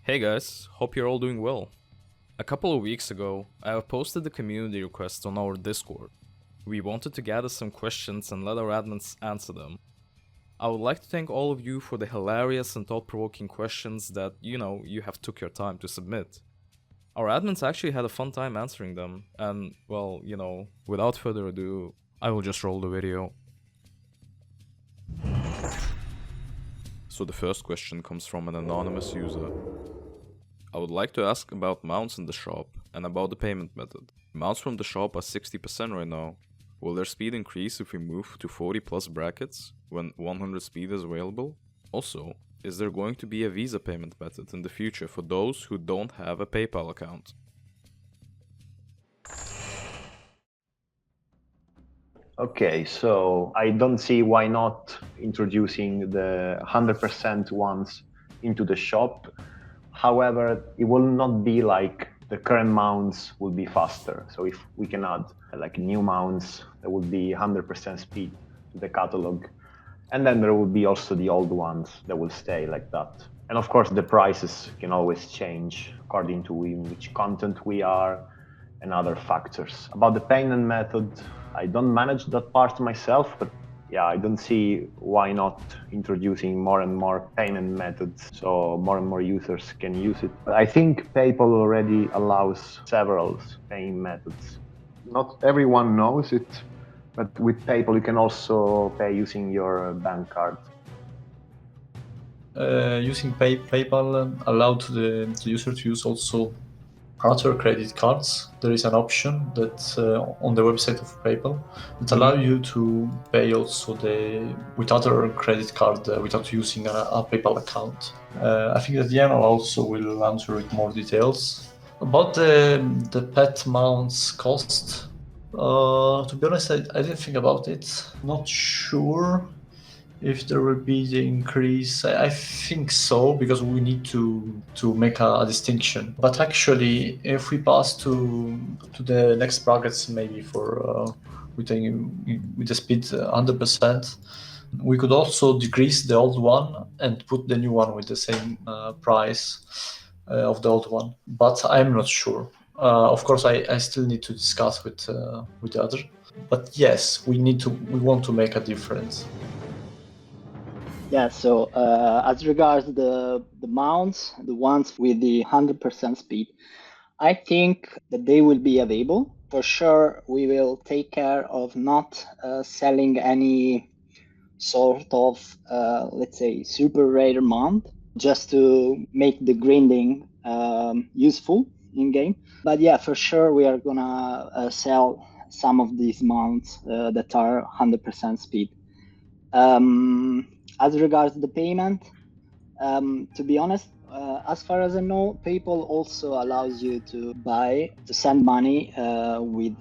Hey guys, hope you're all doing well. A couple of weeks ago, I have posted the community request on our Discord. We wanted to gather some questions and let our admins answer them. I would like to thank all of you for the hilarious and thought-provoking questions that, you have took your time to submit. Our admins actually had a fun time answering them, and, well, without further ado, I will just roll the video. So the first question comes from an anonymous user. I would like to ask about mounts in the shop and about the payment method. Mounts from the shop are 60% right now. Will their speed increase if we move to 40 plus brackets when 100 speed is available? Also, is there going to be a Visa payment method in the future for those who don't have a PayPal account? Okay, so I don't see why not introducing the 100% ones into the shop. However, it will not be like the current mounts will be faster. So if we can add like new mounts, there will be 100% speed to the catalog. And then there will be also the old ones that will stay like that. And of course, the prices can always change according to in which content we are and other factors. About the payment method, I don't manage that part myself, but yeah, I don't see why not introducing more and more payment methods so more and more users can use it. But I think PayPal already allows several paying methods. Not everyone knows it, but with PayPal you can also pay using your bank card. Using PayPal allowed the user to use also other credit cards. There is an option that on the website of PayPal that allow you to pay also with other credit card without using a PayPal account. I think that Jan also will answer with more details about the pet mounts cost. To be honest, I didn't think about it. Not sure if there will be the increase. I think so, because we need to make a distinction. But actually, if we pass to the next brackets, maybe for with the speed 100%, we could also decrease the old one and put the new one with the same price of the old one. But I'm not sure. Of course, I still need to discuss with the other. But yes, we want to make a difference. Yeah, so as regards the mounts, the ones with the 100% speed, I think that they will be available. For sure, we will take care of not selling any sort of, let's say, super rare mount, just to make the grinding useful in game. But yeah, for sure, we are gonna sell some of these mounts that are 100% speed. As regards the payment, to be honest, as far as I know, PayPal also allows you to send money with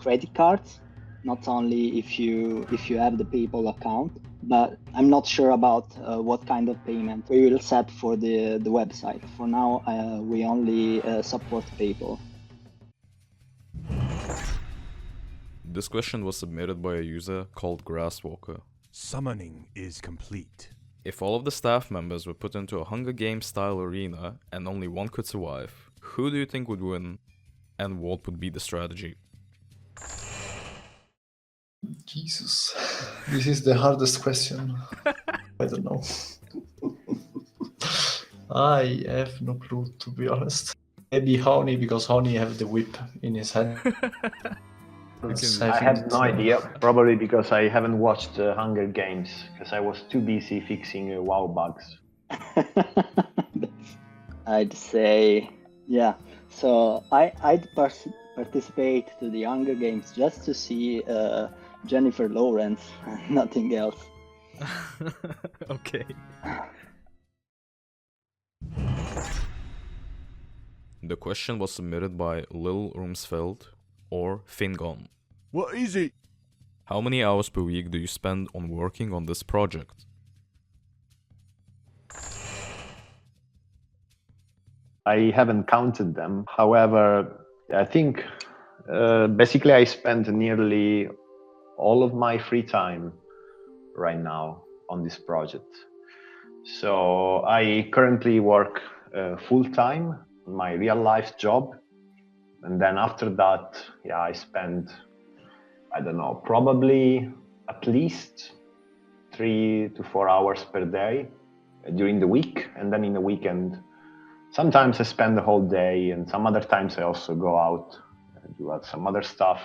credit cards, not only if you have the PayPal account. But I'm not sure about what kind of payment we will set for the website. For now, we only support PayPal. This question was submitted by a user called Grasswalker. Summoning is complete. If all of the staff members were put into a Hunger Games style arena and only one could survive, who do you think would win and what would be the strategy? Jesus, this is the hardest question. I don't know. I have no clue, to be honest. Maybe Honey, because Honey have the whip in his hand. I have no idea, probably because I haven't watched Hunger Games, because I was too busy fixing WoW bugs. I'd say, yeah. So I'd participate to the Hunger Games just to see Jennifer Lawrence, nothing else. Okay. The question was submitted by Lil Rumsfeld or Fingon. What is it? How many hours per week do you spend on working on this project? I haven't counted them. However, I think basically I spend nearly all of my free time right now on this project. So I currently work full time, my real life job. And then after that, yeah, I spend, I don't know, probably at least 3 to 4 hours per day during the week. And then in the weekend, sometimes I spend the whole day, and some other times I also go out and do some other stuff.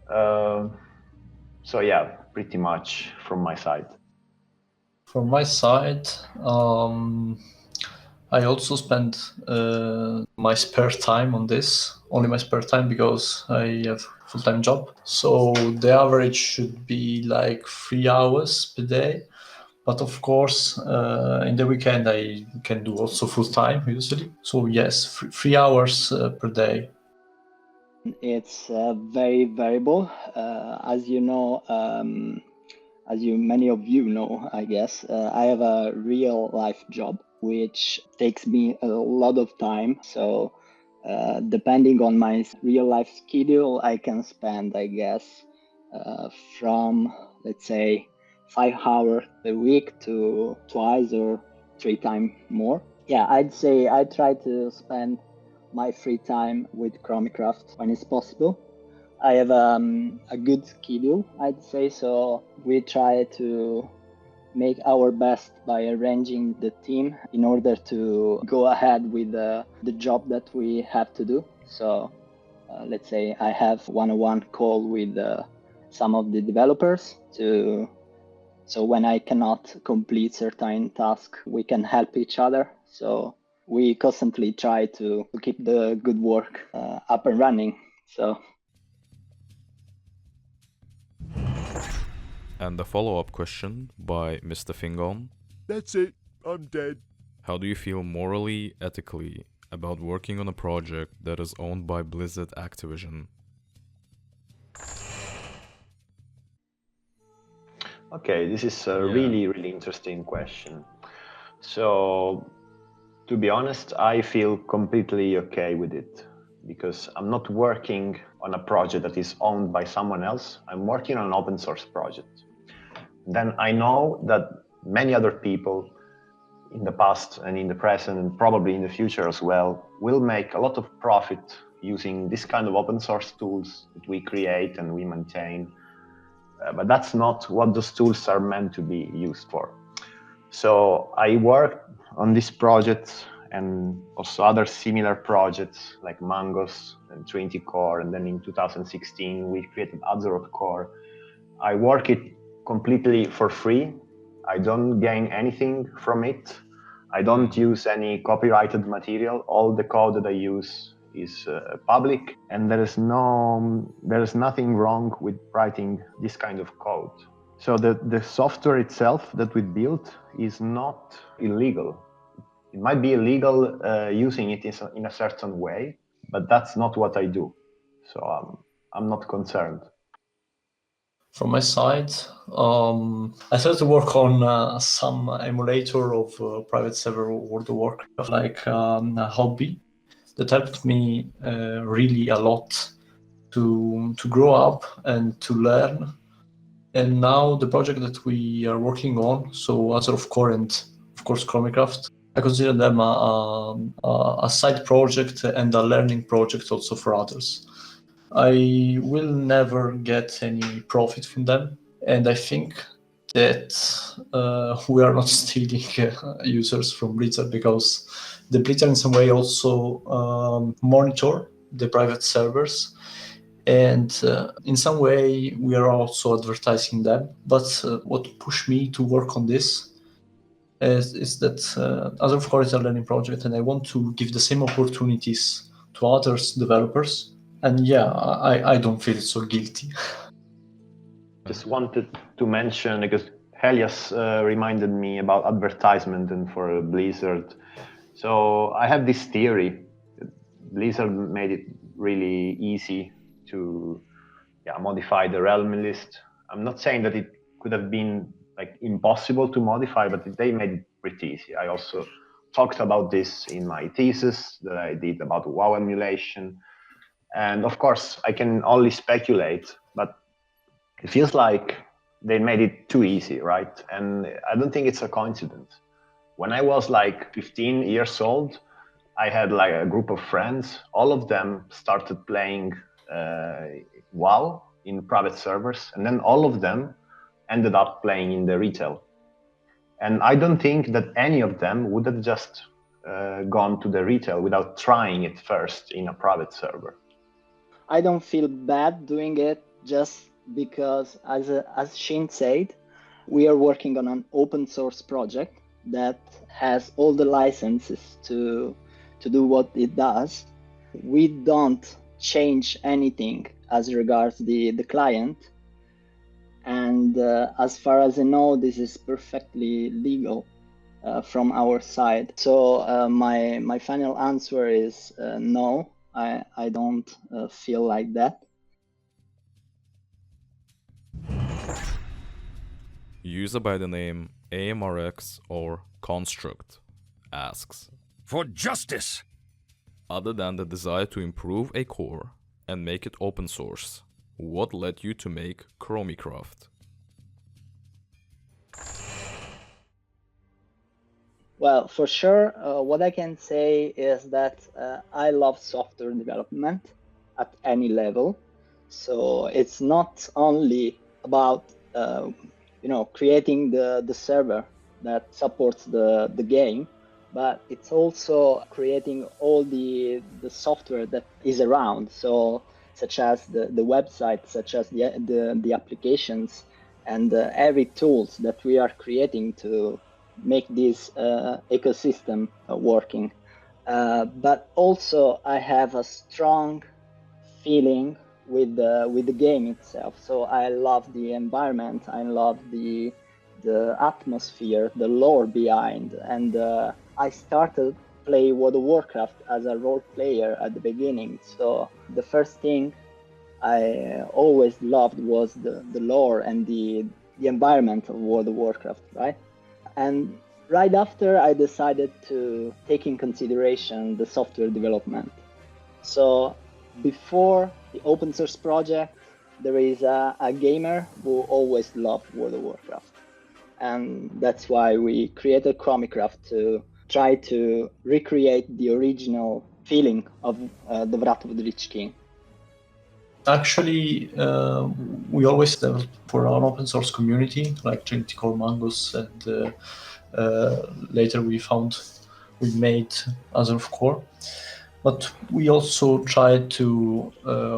So yeah, pretty much from my side. From my side, I also spend my spare time on this, only my spare time, because I have a full-time job. So the average should be like 3 hours per day. But of course, in the weekend, I can do also full-time usually. So yes, 3 hours per day. It's very variable. As you know, many of you know, I guess, I have a real life job, which takes me a lot of time. So depending on my real life schedule, I can spend, I guess, from, let's say, 5 hours a week to twice or 3 times more. Yeah, I'd say I try to spend my free time with ChromieCraft when it's possible. I have a good schedule, I'd say, so we try to make our best by arranging the team in order to go ahead with the job that we have to do. So let's say I have one-on-one call with some of the developers so when I cannot complete certain tasks, we can help each other. So we constantly try to keep the good work up and running. So. And the follow-up question by Mr. Fingon. That's it. I'm dead. How do you feel morally, ethically about working on a project that is owned by Blizzard Activision? Okay, this is a really, really interesting question. So, to be honest, I feel completely okay with it because I'm not working on a project that is owned by someone else. I'm working on an open source project. Then I know that many other people in the past and in the present and probably in the future as well will make a lot of profit using this kind of open source tools that we create and we maintain. But that's not what those tools are meant to be used for. So I worked on this project and also other similar projects like Mangos and Trinity Core, and then in 2016 we created Azeroth Core. I work it completely for free. I don't gain anything from it. I don't use any copyrighted material. All the code that I use is public, and there is nothing wrong with writing this kind of code. So the software itself that we built is not illegal. It might be illegal using it in a certain way, but that's not what I do. So I'm not concerned. From my side, I started to work on some emulator of private server World of Warcraft, like a hobby that helped me really a lot to grow up and to learn. And now the project that we are working on, so Azeroth Core and of course ChromieCraft, I consider them a side project and a learning project also for others. I will never get any profit from them, and I think that we are not stealing users from Blizzard, because the Blizzard in some way also monitor the private servers, and in some way we are also advertising them. But what pushed me to work on this is that Azeroth Core is a learning project, and I want to give the same opportunities to others developers. And yeah, I don't feel so guilty. Just wanted to mention, because Helias reminded me about advertisement and for Blizzard. So I have this theory. Blizzard made it really easy to modify the realm list. I'm not saying that it could have been like impossible to modify, but they made it pretty easy. I also talked about this in my thesis that I did about WoW emulation. And of course, I can only speculate, but it feels like they made it too easy, right? And I don't think it's a coincidence. When I was like 15 years old, I had like a group of friends. All of them started playing WoW in private servers, and then all of them ended up playing in the retail. And I don't think that any of them would have just gone to the retail without trying it first in a private server. I don't feel bad doing it just because, as Shane said, we are working on an open source project that has all the licenses to do what it does. We don't change anything as regards the client. And as far as I know, this is perfectly legal from our side. So my final answer is no, I don't feel like that. User by the name AMRX or Construct asks, For justice! other than the desire to improve a core and make it open source, what led you to make ChromieCraft? Well, for sure, what I can say is that I love software development at any level. So it's not only about creating the server that supports the game, but it's also creating all the software that is around. So such as the website, such as the applications, and every tools that we are creating to make this ecosystem working. But also I have a strong feeling with the game itself. So I love the environment, I love the atmosphere, the lore behind, and I started play World of Warcraft as a role player at the beginning. So the first thing I always loved was the lore and the environment of World of Warcraft, right? And right after, I decided to take in consideration the software development. So before the open source project, there is a gamer who always loved World of Warcraft. And that's why we created ChromieCraft to try to recreate the original feeling of the Wrath of the Lich King. Actually, we always developed for our open source community, like Trinity Core Mangoes, and later we made Azure Core. But we also tried to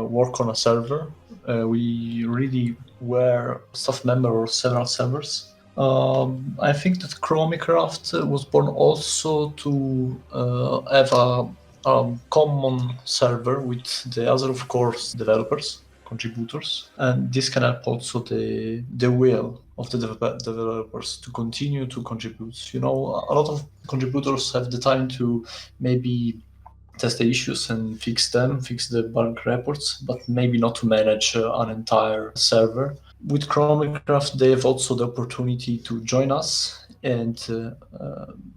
work on a server. We really were staff member of several servers. I think that ChromieCraft was born also to have a common server with the other, of course, developers, contributors, and this can help also the will of the developers to continue to contribute. You know, a lot of contributors have the time to maybe test the issues and fix the bug reports, but maybe not to manage an entire server. With ChromieCraft, they have also the opportunity to join us and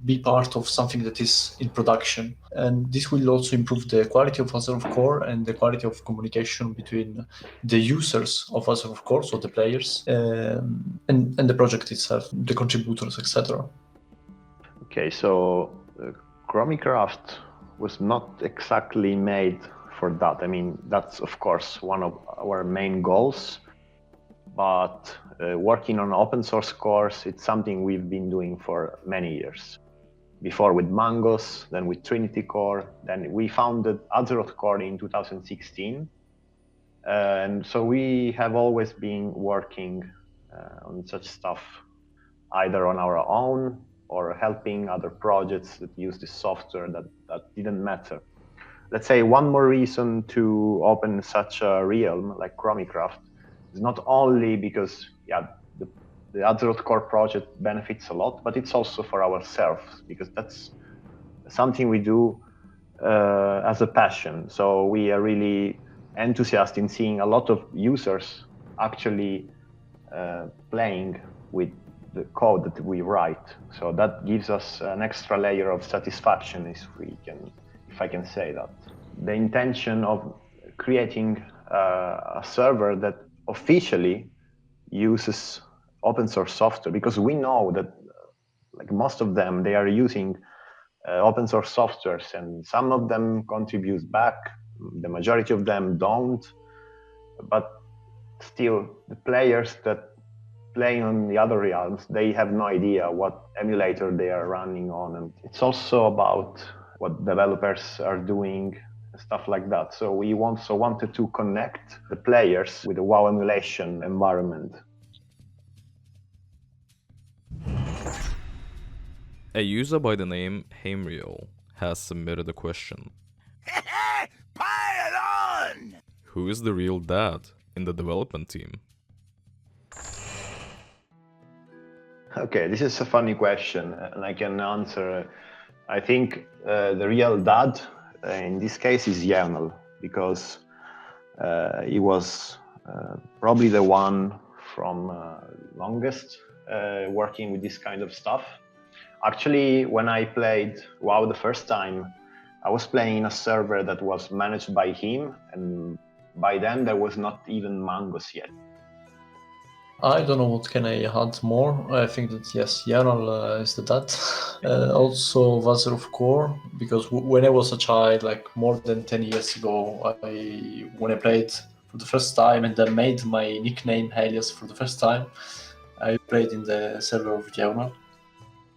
be part of something that is in production. And this will also improve the quality of Azure Core and the quality of communication between the users of Azure Core, so the players, and the project itself, the contributors, etc. Okay, so ChromieCraft was not exactly made for that. I mean, that's of course one of our main goals, but working on open source cores, it's something we've been doing for many years. Before with Mangos, then with Trinity Core, then we founded Azure Core in 2016. And so we have always been working on such stuff, either on our own or helping other projects that use this software that didn't matter. Let's say one more reason to open such a realm like ChromieCraft is not only because the Azure Core project benefits a lot, but it's also for ourselves, because that's something we do as a passion. So we are really enthusiastic in seeing a lot of users actually playing with the code that we write. So that gives us an extra layer of satisfaction, if I can say that. The intention of creating a server that officially uses open source software, because we know that like most of them, they are using open source softwares, and some of them contribute back. The majority of them don't, but still, the players that playing on the other realms, they have no idea what emulator they are running on, and it's also about what developers are doing, stuff like that. So we also wanted to connect the players with the WoW emulation environment. A user by the name Hamriel has submitted a question. Pile on! Who is the real dad in the development team? Okay, this is a funny question, and I can answer. I think the real dad in this case is Yernal, because he was probably the one from longest working with this kind of stuff. Actually, when I played WoW the first time, I was playing in a server that was managed by him, and by then there was not even Mangos yet. I don't know what can I add more. I think that yes, Yanal is the dad. Also Vazer of Core, because when I was a child, like more than 10 years ago, when I played for the first time and then made my nickname alias for the first time, I played in the server of Yanal.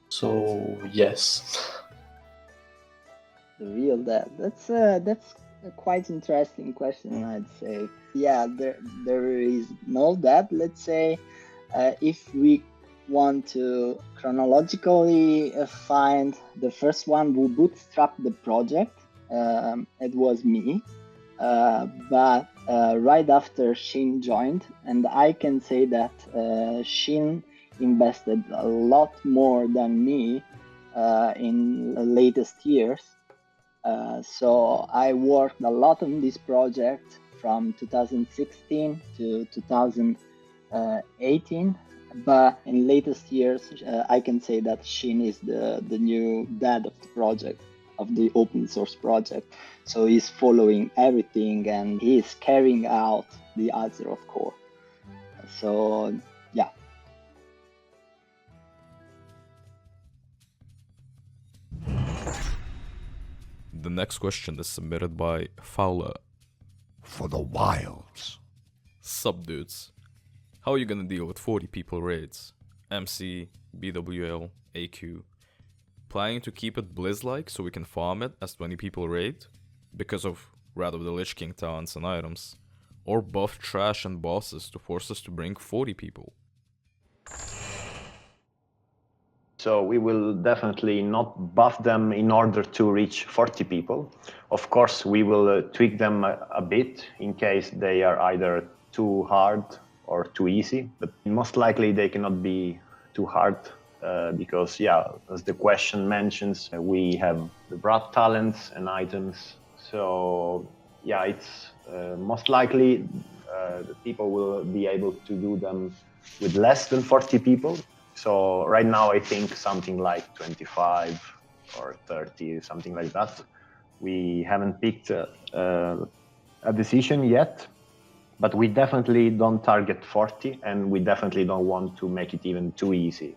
So yes. The real dad. That's a quite interesting question, I'd say. Yeah, there is no dad. Let's say, if we want to chronologically find the first one who bootstrapped the project, it was me. But right after Shin joined, and I can say that Shin invested a lot more than me in the latest years. So I worked a lot on this project from 2016 to 2018, but in latest years I can say that Shin is the new dad of the project, of the open source project. So he's following everything and he's carrying out the Azeroth core. So yeah. The next question is submitted by Fowler. For the wilds. Sup dudes. How are you gonna deal with 40 people raids? MC, BWL, AQ. Planning to keep it Blizz-like so we can farm it as 20 people raid? Because of rather the Lich King talents and items. Or buff trash and bosses to force us to bring 40 people? So we will definitely not buff them in order to reach 40 people. Of course, we will tweak them a bit in case they are either too hard or too easy, but most likely they cannot be too hard because, yeah, as the question mentions, we have the Brat talents and items. So, yeah, it's most likely the people will be able to do them with less than 40 people. So right now, I think something like 25 or 30, something like that. We haven't picked a decision yet, but we definitely don't target 40, and we definitely don't want to make it even too easy.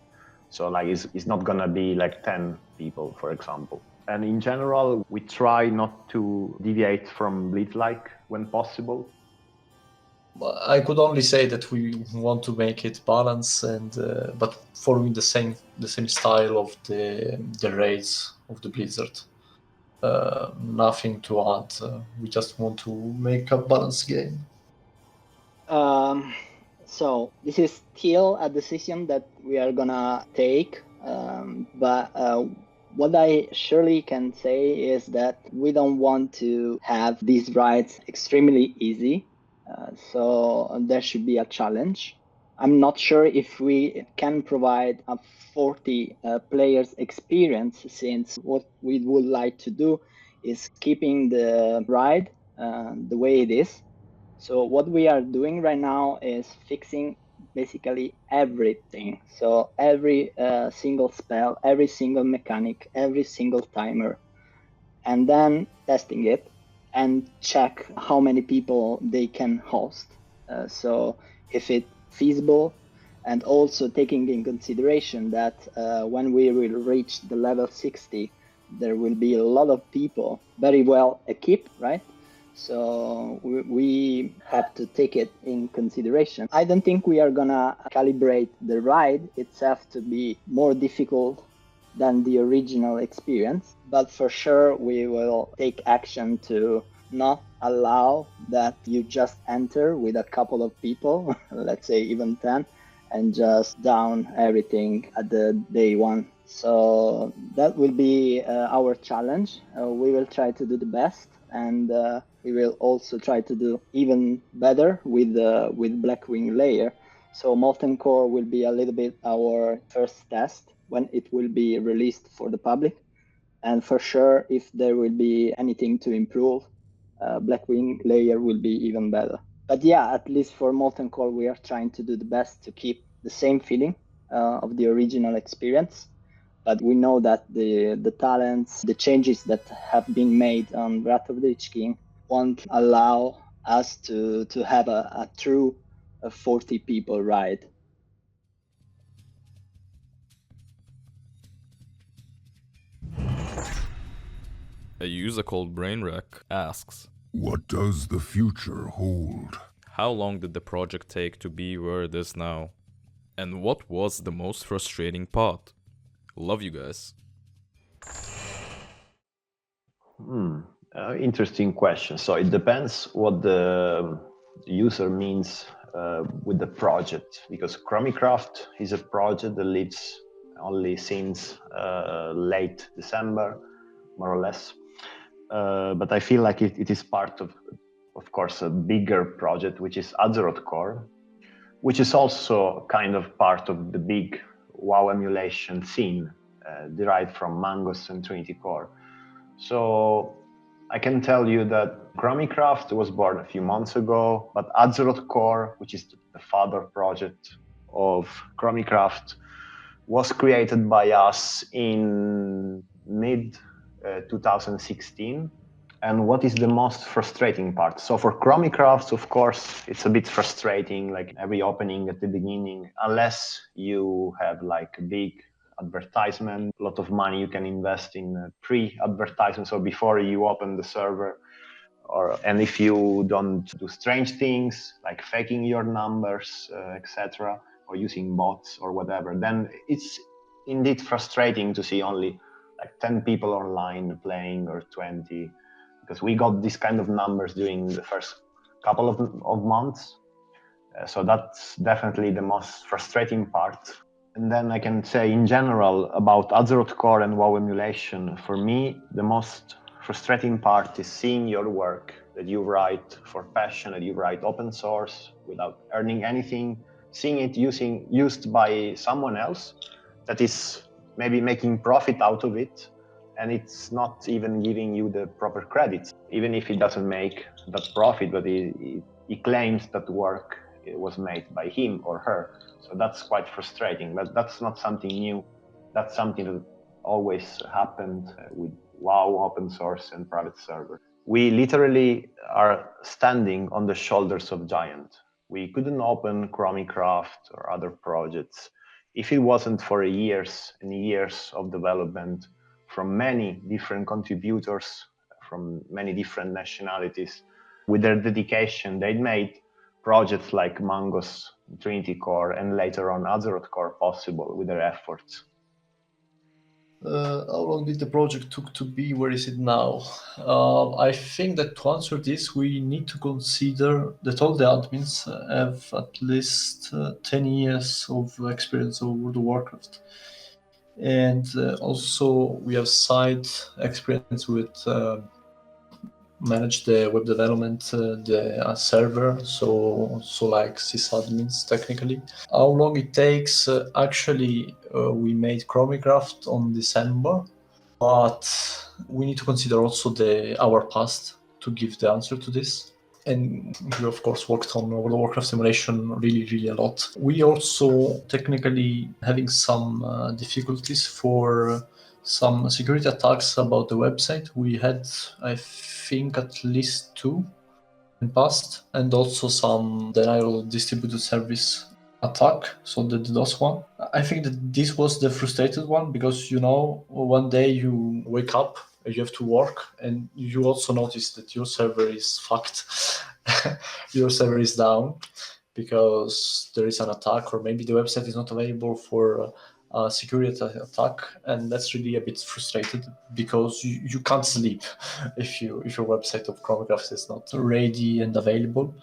So like it's not gonna be like 10 people, for example. And in general, we try not to deviate from Blitz-like when possible. I could only say that we want to make it balanced and but following the same style of the raids of the Blizzard. Nothing to add. We just want to make a balanced game. So this is still a decision that we are gonna take, but what I surely can say is that we don't want to have these raids extremely easy. So there should be a challenge. I'm not sure if we can provide a 40 players experience, since what we would like to do is keeping the ride the way it is. So what we are doing right now is fixing basically everything. So every single spell, every single mechanic, every single timer, and then testing it and check how many people they can host. So if it's feasible, And also taking in consideration that when we will reach the level 60, there will be a lot of people very well equipped, right? So we have to take it in consideration. I don't think we are gonna calibrate the ride itself to be more difficult than the original experience, but for sure we will take action to not allow that you just enter with a couple of people, let's say even 10, and just down everything at the day one. So that will be our challenge. We will try to do the best, and we will also try to do even better with Blackwing layer. So Molten Core will be a little bit our first test when it will be released for the public. And for sure, if there will be anything to improve, Blackwing layer will be even better. But yeah, at least for Molten Core, we are trying to do the best to keep the same feeling of the original experience. But we know that the talents, the changes that have been made on Wrath of the Lich King won't allow us to have a true 40 people ride. A user called Brainwreck asks, What does the future hold? how long did the project take to be where it is now? And what was the most frustrating part? Love you guys. Interesting question. So it depends what the user means with the project, because ChromieCraft is a project that lives only since late December, more or less. But I feel like it is part of course, a bigger project, which is Azeroth Core, which is also kind of part of the big WoW emulation scene derived from Mangos and Trinity Core. So I can tell you that ChromieCraft was born a few months ago, but Azeroth Core, which is the father project of ChromieCraft, was created by us in mid 2016. And what is the most frustrating part? So for ChromieCraft, of course, it's a bit frustrating, like every opening at the beginning, unless you have like a big advertisement, a lot of money you can invest in pre-advertisement, so before you open the server. And if you don't do strange things like faking your numbers, etc., or using bots or whatever, then it's indeed frustrating to see only like 10 people online playing or 20, because we got these kind of numbers during the first couple of months. So that's definitely the most frustrating part. And then I can say in general about Azeroth Core and WoW emulation, for me, the most frustrating part is seeing your work that you write for passion, that you write open source without earning anything, seeing it used by someone else that is maybe making profit out of it, and it's not even giving you the proper credits, even if he doesn't make that profit, but he claims that work was made by him or her. So that's quite frustrating, but that's not something new. That's something that always happened with WoW, open source, and private server. We literally are standing on the shoulders of giants. We couldn't open ChromieCraft or other projects if it wasn't for years and years of development from many different contributors, from many different nationalities. With their dedication, they made projects like Mangos, Trinity Core, and later on Azeroth Core possible with their efforts. How long did the project took to be? Where is it now? I think that to answer this, we need to consider that all the admins have at least 10 years of experience of World of Warcraft. And also we have side experience with manage the web development, the server, so like sysadmins technically. How long it takes? Actually, we made ChromieCraft on December, but we need to consider also our past to give the answer to this. And we of course worked on World of Warcraft simulation really a lot. We also technically having some difficulties for some security attacks about the website. We had, I think, at least 2 in past, and also some denial of distributed service attack, so the DDoS one. I think that this was the frustrated one because, one day you wake up, you have to work, and you also notice that your server is fucked. Your server is down because there is an attack, or maybe the website is not available for a security attack, and that's really a bit frustrated because you can't sleep if your website of ChromieCraft is not ready and available.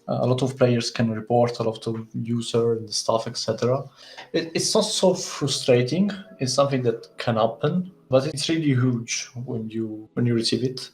A lot of players can report, a lot of user and staff, etc. It's not so frustrating. It's something that can happen, but it's really huge when you receive it.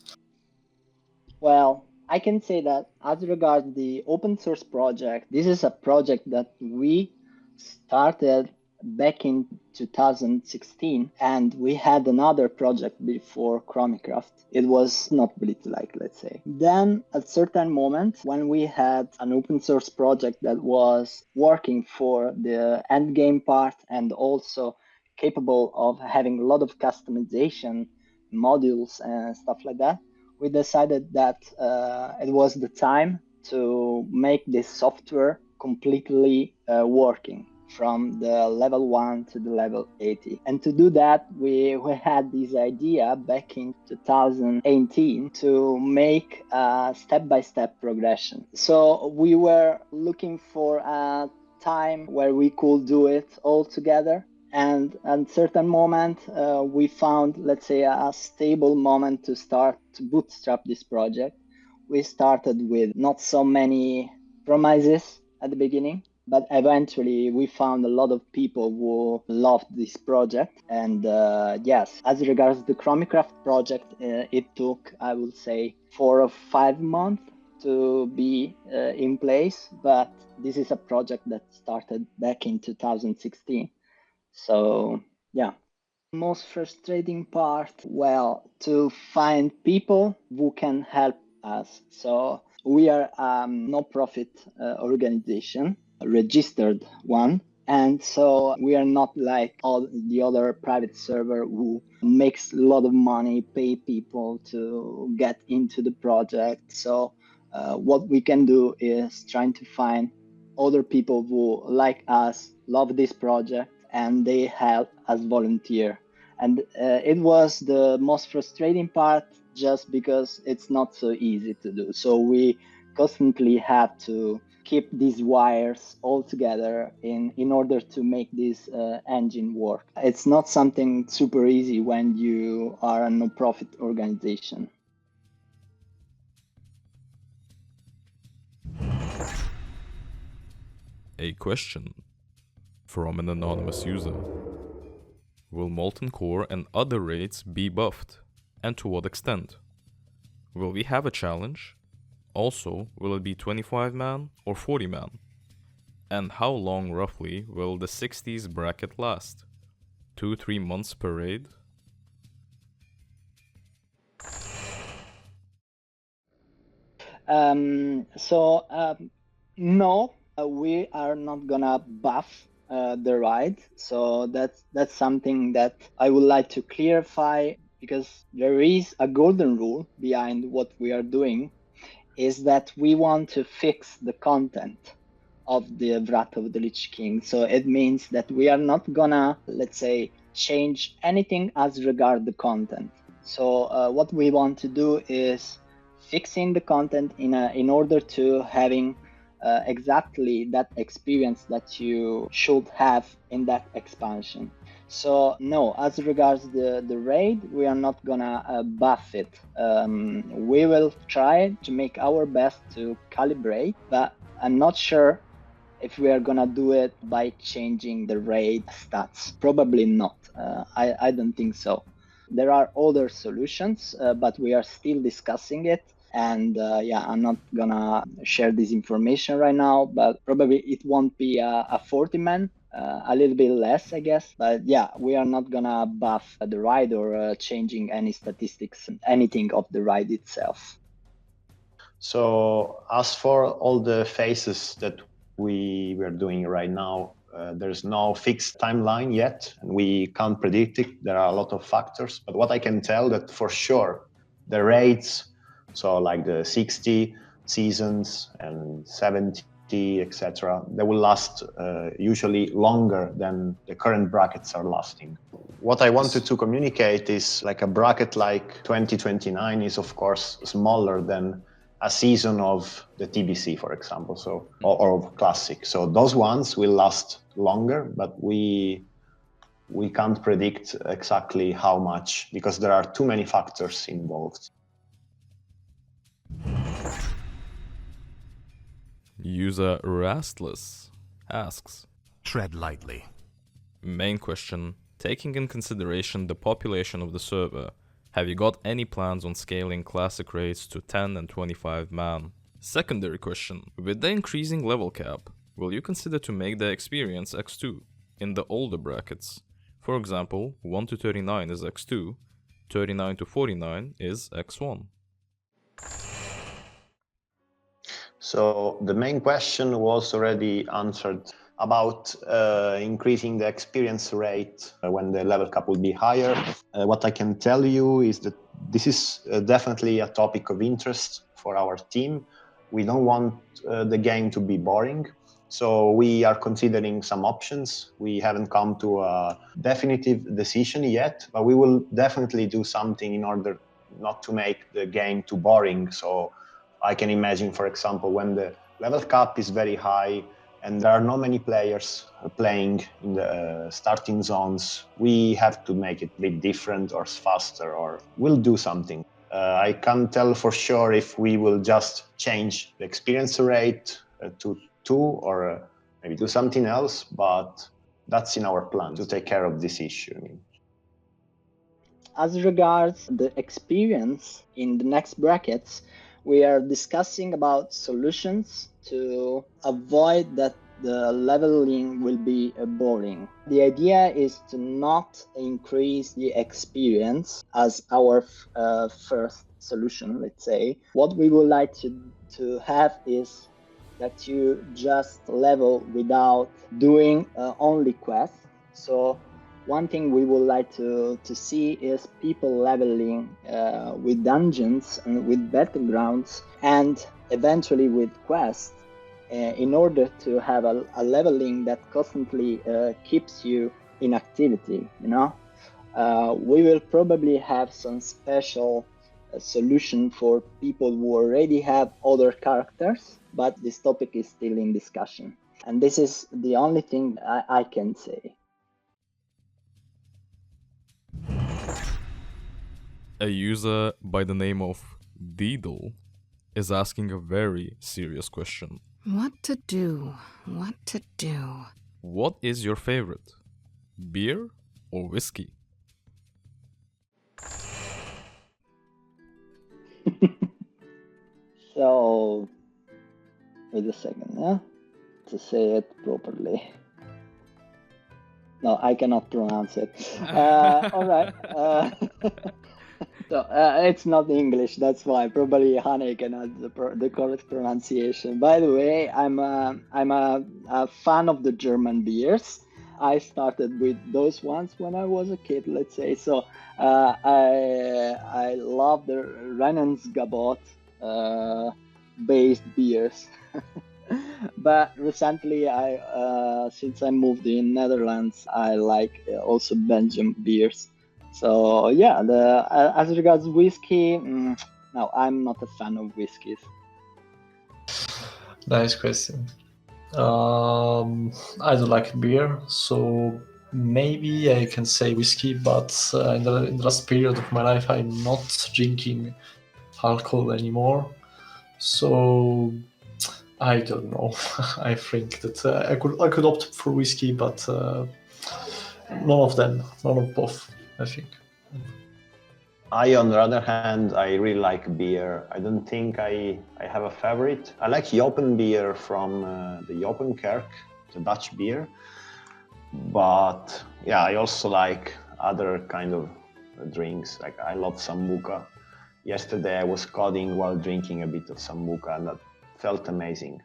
Well, I can say that as regards the open source project, this is a project that we started back in 2016, and we had another project before ChromieCraft. It was not WOTLK, let's say. Then at certain moment, when we had an open source project that was working for the end game part and also capable of having a lot of customization modules and stuff like that, we decided that it was the time to make this software completely working from the level 1 to the level 80. And to do that, we had this idea back in 2018 to make a step-by-step progression. So we were looking for a time where we could do it all together. And at a certain moment, we found, let's say, a stable moment to start to bootstrap this project. We started with not so many promises at the beginning, but eventually we found a lot of people who loved this project. And yes, as regards the ChromieCraft project, it took, I would say, 4 or 5 months to be in place, but this is a project that started back in 2016. So yeah, most frustrating part, well, to find people who can help us. So we are a no-profit organization, a registered one. And so we are not like all the other private server who makes a lot of money, pay people to get into the project. So what we can do is trying to find other people who, like us, love this project, and they help as volunteer. And it was the most frustrating part just because it's not so easy to do. So we constantly have to keep these wires all together in order to make this engine work. It's not something super easy when you are a no-profit organization. A question from an anonymous user. Will Molten Core and other raids be buffed? And to what extent? Will we have a challenge? Also, will it be 25-man or 40-man? And how long roughly will the 60s bracket last? 2-3 months per raid? No, we are not gonna buff the ride. So that's something that I would like to clarify, because there is a golden rule behind what we are doing, is that we want to fix the content of the Wrath of the Lich King. So it means that we are not gonna, let's say, change anything as regard the content. So what we want to do is fixing the content in order to having exactly that experience that you should have in that expansion. So no, as regards the raid, we are not gonna buff it. We will try to make our best to calibrate, but I'm not sure if we are gonna do it by changing the raid stats. Probably not. I don't think so. There are other solutions, but we are still discussing it. And yeah, I'm not gonna share this information right now, but probably it won't be a 40-man, a little bit less, I guess. But yeah, we are not gonna buff the ride or changing any statistics, anything of the ride itself. So as for all the phases that we are doing right now, there's no fixed timeline yet, and we can't predict it. There are a lot of factors, but what I can tell that for sure, the rates, so like the 60 seasons and 70 etc. They will last usually longer than the current brackets are lasting. What I wanted to communicate is like a bracket like 2029 is of course smaller than a season of the TBC, for example, so or of Classic. So those ones will last longer, but we can't predict exactly how much because there are too many factors involved. User Rastless asks, Tread lightly. main question, taking in consideration the population of the server, have you got any plans on scaling classic raids to 10 and 25 man? Secondary question, with the increasing level cap, will you consider to make the experience X2 in the older brackets? For example, 1 to 39 is X2, 39 to 49 is X1. So the main question was already answered about increasing the experience rate when the level cap will be higher. What I can tell you is that this is definitely a topic of interest for our team. We don't want the game to be boring, so we are considering some options. We haven't come to a definitive decision yet, but we will definitely do something in order not to make the game too boring. So I can imagine, for example, when the level cap is very high and there are not many players playing in the starting zones, we have to make it a bit different or faster, or we'll do something. I can't tell for sure if we will just change the experience rate to 2 or maybe do something else, but that's in our plan to take care of this issue. As regards the experience in the next brackets, we are discussing about solutions to avoid that the leveling will be boring. The idea is to not increase the experience as our first solution, let's say. What we would like to have is that you just level without doing only quests. So one thing we would like to see is people leveling with dungeons and with battlegrounds and eventually with quests in order to have a leveling that constantly keeps you in activity, you know? We will probably have some special solution for people who already have other characters, but this topic is still in discussion. And this is the only thing I can say. A user by the name of Deedle is asking a very serious question. What to do? What to do? What is your favorite? Beer or whiskey? So, wait a second, yeah? To say it properly. No, I cannot pronounce it. All right. So it's not English, that's why probably Hane can add the correct pronunciation. By the way, I'm a fan of the German beers. I started with those ones when I was a kid, let's say. So I love the Reinensgebot based beers. But recently, since I moved in Netherlands, I like also Belgian beers. So yeah, as regards whiskey, no, I'm not a fan of whiskeys. Nice question. I don't like beer, so maybe I can say whiskey, but in the last period of my life, I'm not drinking alcohol anymore. So I don't know. I think that I could opt for whiskey, but none of both, I think. On the other hand, I really like beer. I don't think I have a favorite. I like Jopen beer from the Jopenkerk, the Dutch beer. But yeah, I also like other kind of drinks. Like I love Sambuca. Yesterday I was coding while drinking a bit of Sambuca, and that felt amazing.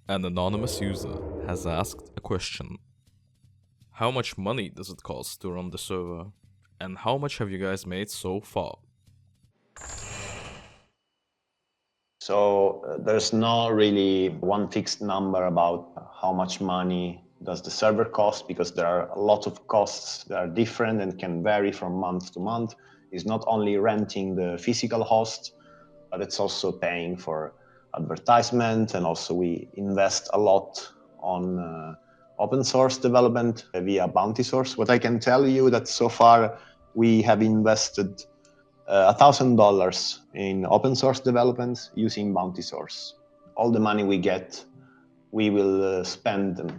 An anonymous user has asked a question. How much money does it cost to run the server? And how much have you guys made so far? So there's no really one fixed number about how much money does the server cost, because there are a lot of costs that are different and can vary from month to month. It's not only renting the physical host, but it's also paying for advertisement, and also we invest a lot on open source development via Bounty Source. What I can tell you that so far we have invested $1,000 in open source development using Bounty Source. All the money we get, we will spend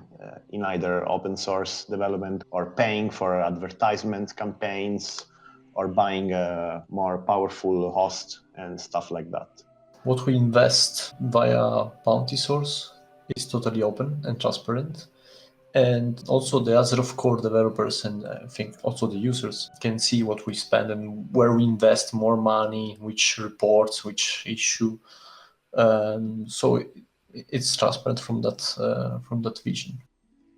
in either open source development or paying for advertisement campaigns or buying a more powerful host and stuff like that. What we invest via Bounty Source is totally open and transparent. And also the Azeroth core developers, and I think also the users, can see what we spend and where we invest more money, which reports, which issue. So it's transparent from that vision.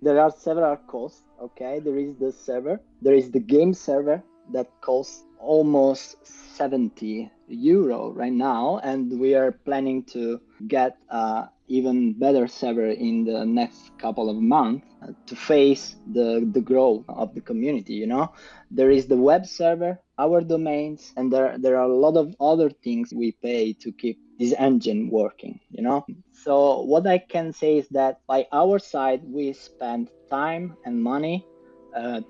There are several costs, okay? There is the server, there is the game server that costs almost 70 euro right now, and we are planning to get even better server in the next couple of months to face the growth of the community, you know? There is the web server, our domains, and there are a lot of other things we pay to keep this engine working, you know? So what I can say is that by our side, we spend time and money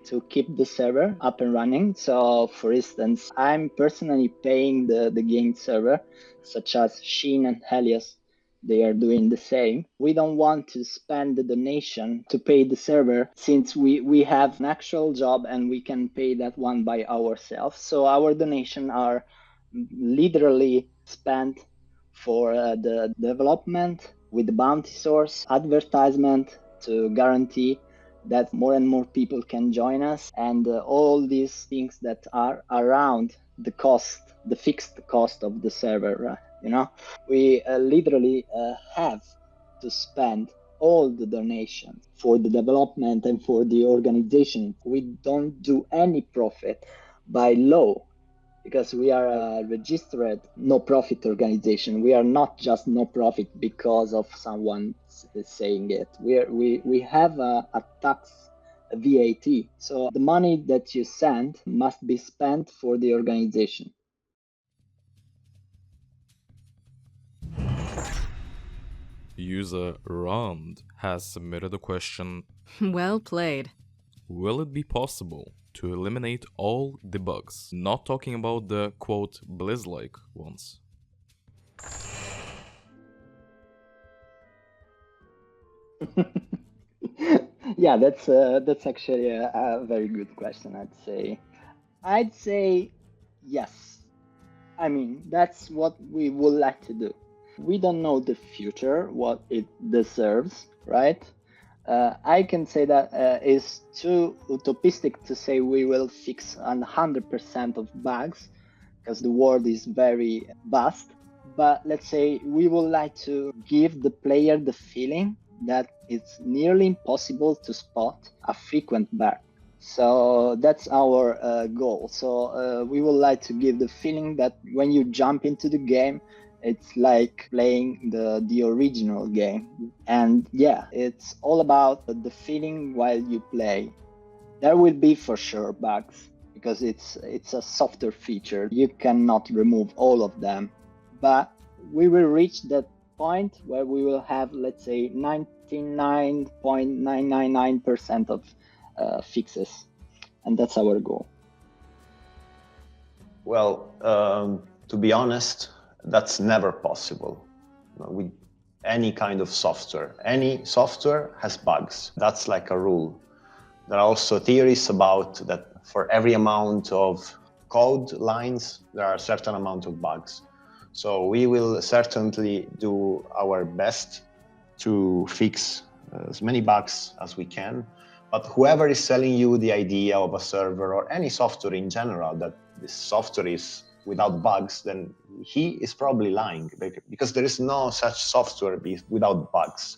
to keep the server up and running. So for instance, I'm personally paying the game server, such as Sheen and Helios. They are doing the same. We don't want to spend the donation to pay the server, since we have an actual job and we can pay that one by ourselves. So our donations are literally spent for the development with the Bounty Source, advertisement to guarantee that more and more people can join us, and all these things that are around the cost, the fixed cost of the server, you know? We literally have to spend all the donations for the development and for the organization. We don't do any profit by law, because we are a registered no-profit organization. We are not just no-profit because of someone saying it. We have a tax, a VAT. So the money that you send must be spent for the organization. User Rond has submitted a question. Well played. Will it be possible to eliminate all the bugs? Not talking about the quote Blizz-like ones. Yeah, that's actually a very good question, I'd say yes. I mean, that's what we would like to do. We don't know the future, what it deserves, right? I can say that it's too utopistic to say we will fix 100% of bugs, because the world is very vast. But let's say we would like to give the player the feeling that it's nearly impossible to spot a frequent bug. So that's our goal. So we would like to give the feeling that when you jump into the game, it's like playing the original game. And yeah, it's all about the feeling while you play. There will be for sure bugs, because it's a software feature. You cannot remove all of them. But we will reach that point where we will have, let's say, 99.999% of fixes. And that's our goal. Well, to be honest, that's never possible. With any kind of software, any software has bugs. That's like a rule. There are also theories about that for every amount of code lines, there are a certain amount of bugs. So we will certainly do our best to fix as many bugs as we can. But whoever is selling you the idea of a server or any software in general, that this software is without bugs, then he is probably lying, because there is no such software without bugs.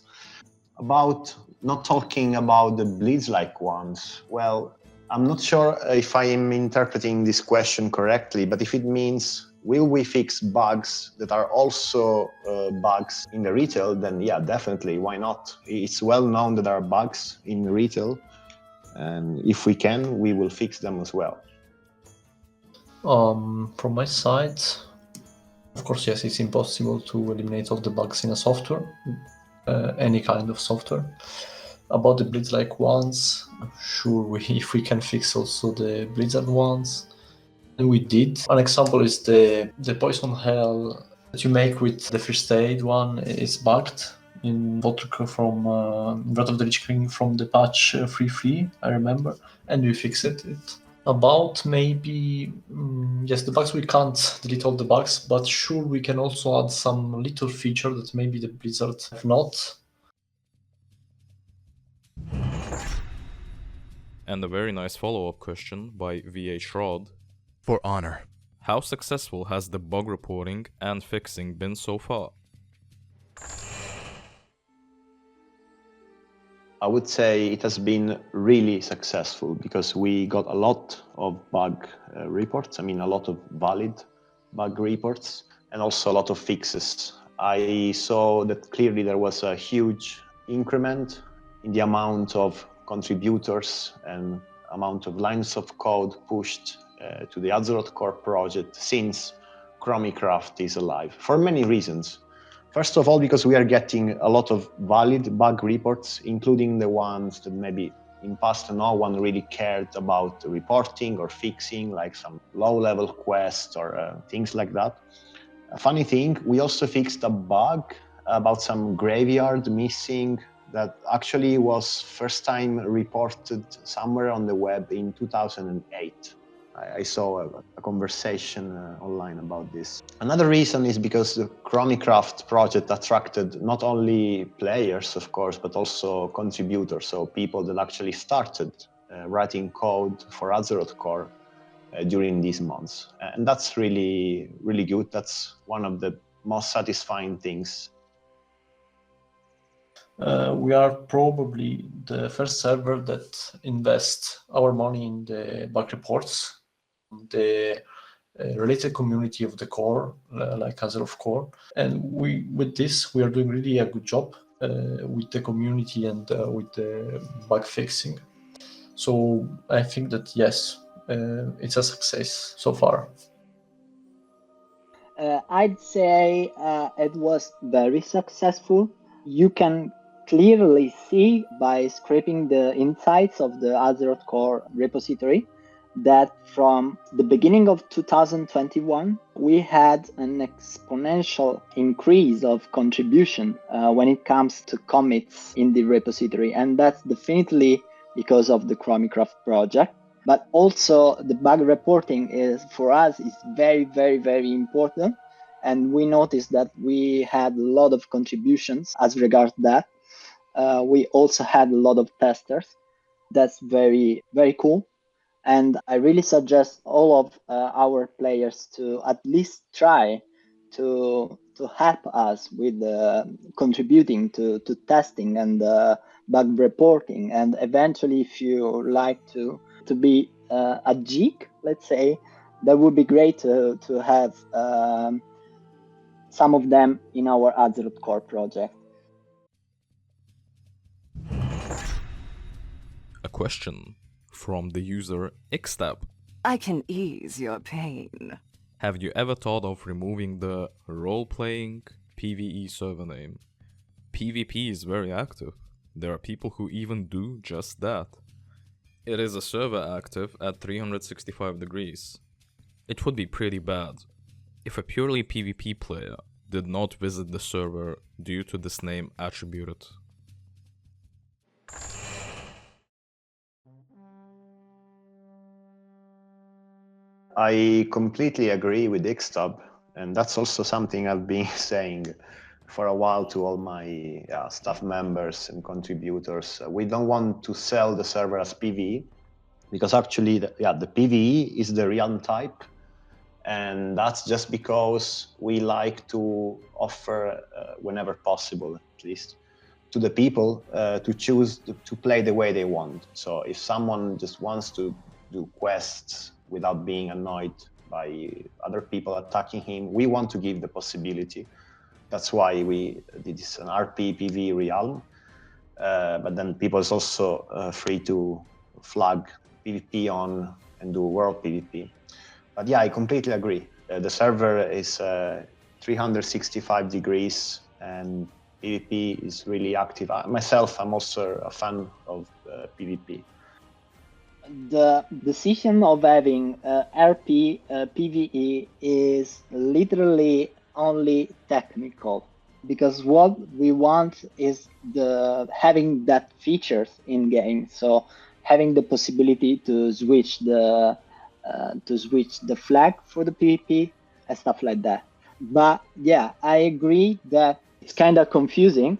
About not talking about the Blizz-like ones, well, I'm not sure if I am interpreting this question correctly, but if it means Will we fix bugs that are also bugs in the retail? Then yeah, definitely, why not? It's well known that there are bugs in retail, and if we can, we will fix them as well. From my side, of course, yes, it's impossible to eliminate all the bugs in a software, any kind of software. About the Blizzard ones, sure, if we can fix also the Blizzard ones, and we did. An example is the poison hell that you make with the first aid one is bugged in WOTLK from Wrath of the Lich King from the patch 3.3, I remember, and we fixed it. About maybe, yes, the bugs, we can't delete all the bugs, but sure, we can also add some little feature that maybe the Blizzard have not. And a very nice follow-up question by VA Shroud. For honor. How successful has the bug reporting and fixing been so far? I would say it has been really successful because we got a lot of bug reports. I mean, a lot of valid bug reports and also a lot of fixes. I saw that clearly there was a huge increment in the amount of contributors and amount of lines of code pushed to the Azeroth core project since ChromieCraft is alive, for many reasons. First of all, because we are getting a lot of valid bug reports, including the ones that maybe in past no one really cared about reporting or fixing, like some low-level quests or things like that. A funny thing, we also fixed a bug about some graveyard missing that actually was first time reported somewhere on the web in 2008. I saw a conversation online about this. Another reason is because the ChromieCraft project attracted not only players, of course, but also contributors, so people that actually started writing code for Azeroth Core during these months. And that's really, really good. That's one of the most satisfying things. We are probably the first server that invests our money in the bug reports. The related community of the core, like Azeroth Core, and with this we are doing really a good job with the community and with the bug fixing. So I think that yes, it's a success so far. I'd say it was very successful. You can clearly see by scraping the insights of the Azeroth Core repository that from the beginning of 2021, we had an exponential increase of contribution when it comes to commits in the repository. And that's definitely because of the ChromieCraft project. But also the bug reporting is, for us, is very, very, very important. And we noticed that we had a lot of contributions as regards that. We also had a lot of testers. That's very, very cool. And I really suggest all of our players to at least try to help us with contributing to testing and bug reporting. And eventually, if you like to be a geek, let's say, that would be great to have some of them in our Azeroth Core project. A question from the user Xtab. I can ease your pain. Have you ever thought of removing the role-playing PvE server name? PvP is very active. There are people who even do just that. It is a server active at 365 degrees. It would be pretty bad if a purely PvP player did not visit the server due to this name attributed. I completely agree with Xtub, and that's also something I've been saying for a while to all my staff members and contributors. We don't want to sell the server as PvE, because actually the PvE is the realm type, and that's just because we like to offer, whenever possible at least, to the people to choose to play the way they want. So if someone just wants to do quests without being annoyed by other people attacking him. We want to give the possibility. That's why we did this an RP PV realm. But then people is also free to flag PvP on and do world PvP. But yeah, I completely agree. The server is 365 degrees and PvP is really active. Myself, I'm also a fan of PvP. The decision of having RP PvE is literally only technical, because what we want is having that features in game. So having the possibility to switch the flag for the PvP and stuff like that. But yeah, I agree that it's kind of confusing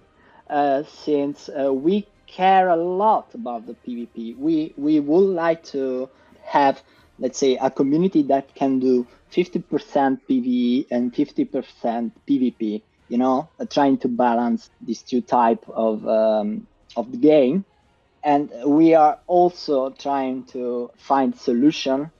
since we care a lot about the PvP. We would like to have, let's say, a community that can do 50% PvE and 50% PvP. You know, trying to balance these two types of the game, and we are also trying to find solution.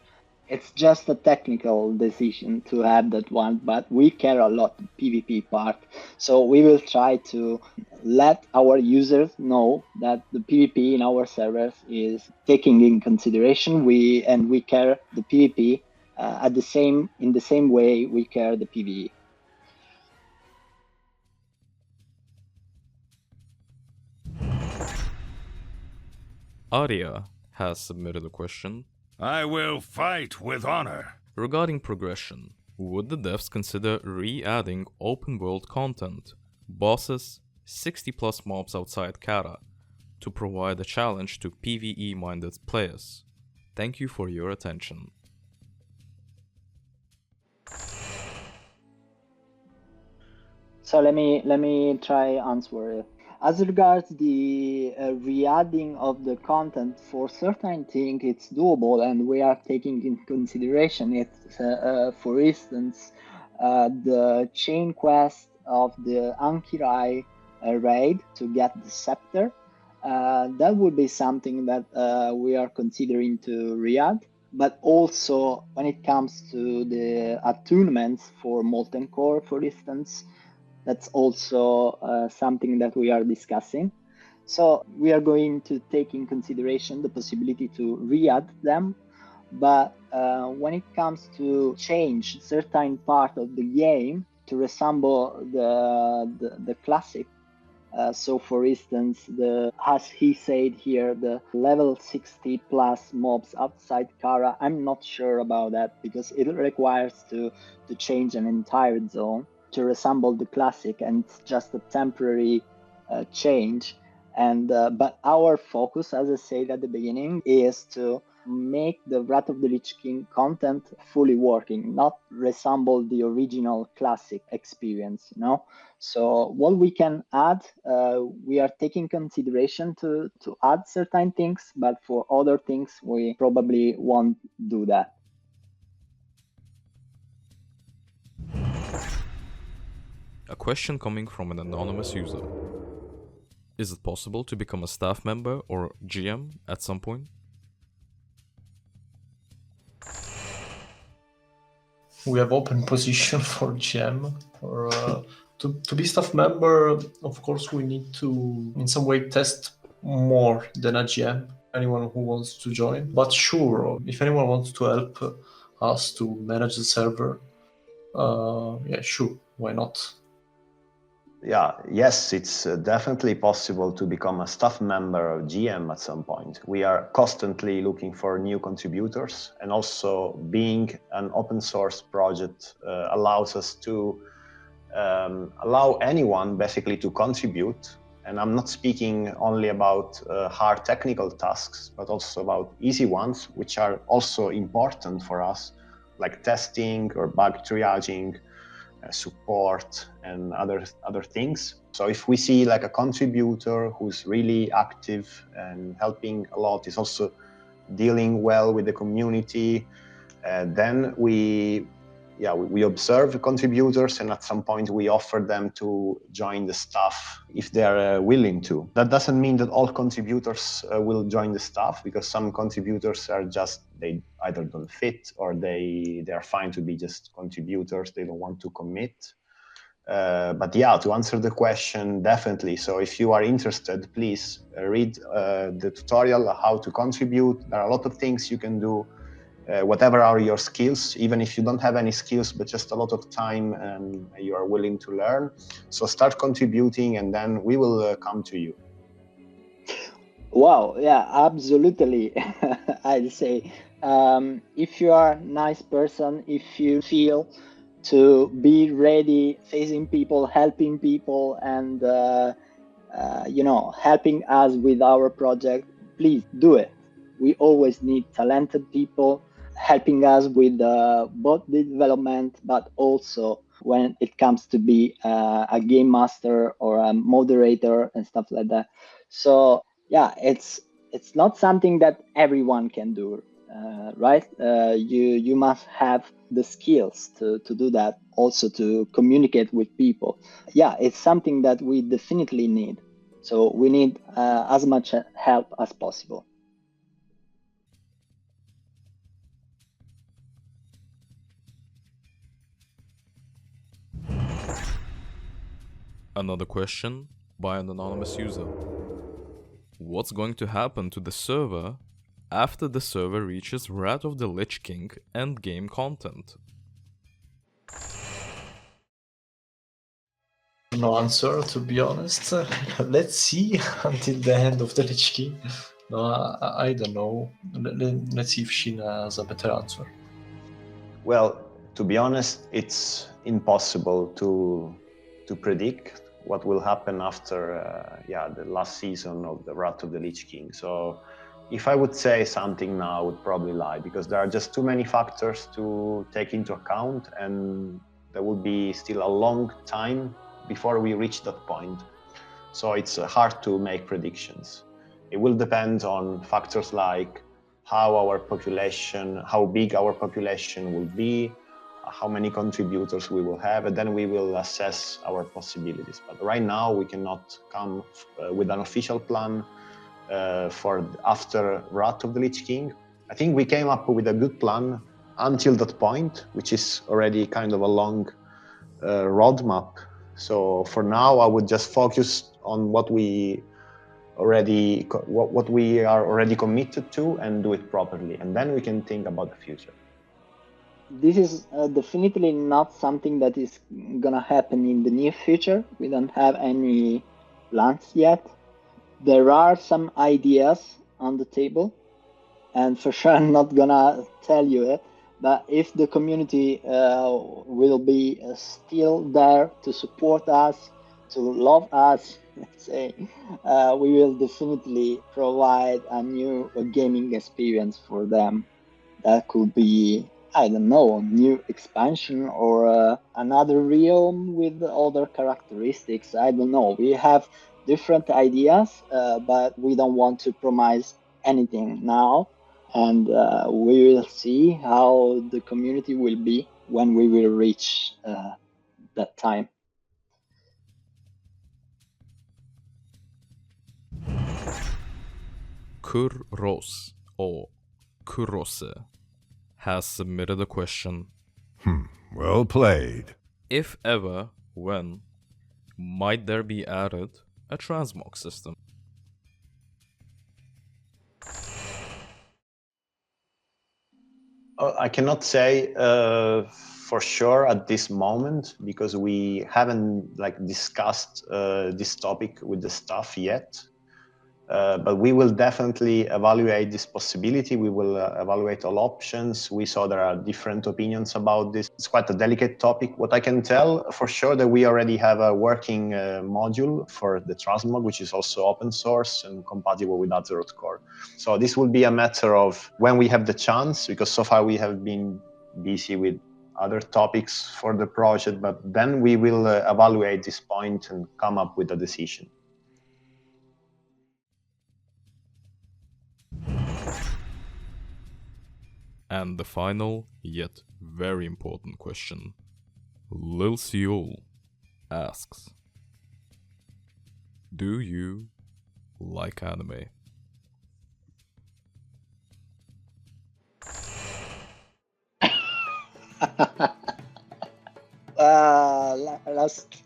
It's just a technical decision to have that one, but we care a lot the PvP part. So we will try to let our users know that the PvP in our servers is taking in consideration. We care the PvP in the same way we care the PvE. Aria has submitted a question. I will fight with honor. Regarding progression, would the devs consider re-adding open world content, bosses, 60 plus mobs outside Kara, to provide a challenge to PvE-minded players? Thank you for your attention. So let me try answer it. As regards the re-adding of the content, for certain things it's doable, and we are taking in consideration it. For instance, the chain quest of the Ankirai raid to get the scepter. That would be something that we are considering to re-add. But also when it comes to the attunements for Molten Core, for instance, that's also something that we are discussing. So we are going to take in consideration the possibility to re-add them. But when it comes to change certain part of the game to resemble the classic, so for instance, as he said here, the level 60 plus mobs outside Kara, I'm not sure about that, because it requires to change an entire zone to resemble the classic, and it's just a temporary change. And but our focus, as I said at the beginning, is to make the Wrath of the Lich King content fully working, not resemble the original classic experience, you know. So what we can add, we are taking consideration to add certain things, but for other things we probably won't do that. A question coming from an anonymous user. Is it possible to become a staff member or GM at some point? We have open position for GM. Or to be staff member, of course, we need to in some way test more than a GM. Anyone who wants to join, but sure, if anyone wants to help us to manage the server, yeah, sure, why not? Yeah, yes, it's definitely possible to become a staff member of GM at some point. We are constantly looking for new contributors, and also being an open source project allows us to allow anyone basically to contribute. And I'm not speaking only about hard technical tasks, but also about easy ones, which are also important for us, like testing or bug triaging, support and other things. So if we see like a contributor who's really active and helping a lot, is also dealing well with the community, then we we observe contributors, and at some point we offer them to join the staff if they are willing to. That doesn't mean that all contributors will join the staff, because some contributors are just, they either don't fit or they are fine to be just contributors, they don't want to commit. But yeah, to answer the question, definitely. So if you are interested, please read the tutorial how to contribute. There are a lot of things you can do. Whatever are your skills, even if you don't have any skills, but just a lot of time and you are willing to learn. So start contributing and then we will come to you. Wow, yeah, absolutely. I'd say if you are a nice person, if you feel to be ready facing people, helping people, and helping us with our project, please do it. We always need talented people helping us with both the development, but also when it comes to be a game master or a moderator and stuff like that. So yeah, it's not something that everyone can do, right? You must have the skills to do that, also to communicate with people. Yeah, it's something that we definitely need. So we need as much help as possible. Another question by an anonymous user. What's going to happen to the server after the server reaches Wrath of the Lich King endgame content? No answer, to be honest. Let's see until the end of the Lich King. No, I don't know. Let's see if Sheena has a better answer. Well, to be honest, it's impossible to predict what will happen after the last season of the Wrath of the Lich King. So if I would say something now, I would probably lie, because there are just too many factors to take into account, and there will be still a long time before we reach that point. So it's hard to make predictions. It will depend on factors like how big our population will be, how many contributors we will have, and then we will assess our possibilities. But right now we cannot come with an official plan for after Wrath of the Lich King. I think we came up with a good plan until that point, which is already kind of a long roadmap. So for now, I would just focus on what we are already committed to and do it properly, and then we can think about the future. This is definitely not something that is gonna happen in the near future. We don't have any plans yet. There are some ideas on the table, and for sure I'm not gonna tell you it, but if the community will be still there to support us, to love us, let's say, we will definitely provide a new gaming experience for them. That could be, I don't know, new expansion or another realm with other characteristics. I don't know. We have different ideas, but we don't want to promise anything now. And we will see how the community will be when we will reach that time. Kurros or Kurose has submitted a question. Well played. If ever, when might there be added a transmog system? I cannot say for sure at this moment, because we haven't discussed this topic with the staff yet. But we will definitely evaluate this possibility. We will evaluate all options. We saw there are different opinions about this. It's quite a delicate topic. What I can tell for sure that we already have a working module for the Transmog, which is also open source and compatible with Azeroth Core. So this will be a matter of when we have the chance, because so far we have been busy with other topics for the project, but then we will evaluate this point and come up with a decision. And the final, yet very important question. Lil Seoul asks, do you like anime?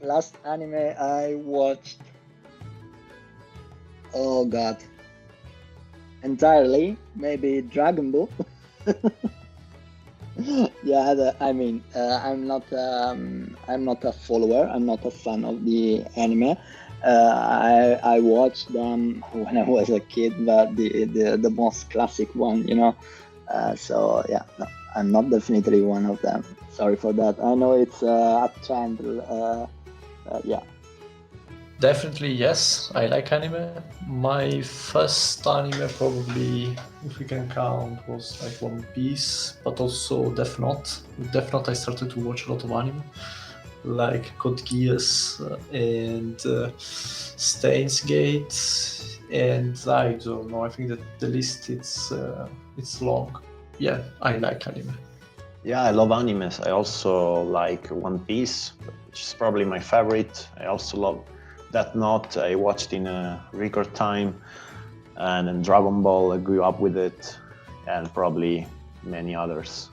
Last anime I watched, oh god, entirely, maybe Dragon Ball. Yeah, I'm not a follower. I'm not a fan of the anime. I watched them when I was a kid, but the most classic one, you know. So yeah, no, I'm not definitely one of them. Sorry for that. I know it's a trend. Yeah. Definitely yes, I like anime. My first anime probably, if we can count, was like One Piece, but also Death Note. With Death Note I started to watch a lot of anime, like Code Geass and Steins Gate, and I don't know, I think that the list it's long. Yeah, I like anime. Yeah, I love animes. I also like One Piece, which is probably my favorite. I also love Death Note. I watched in a record time, and then Dragon Ball, I grew up with it, and probably many others.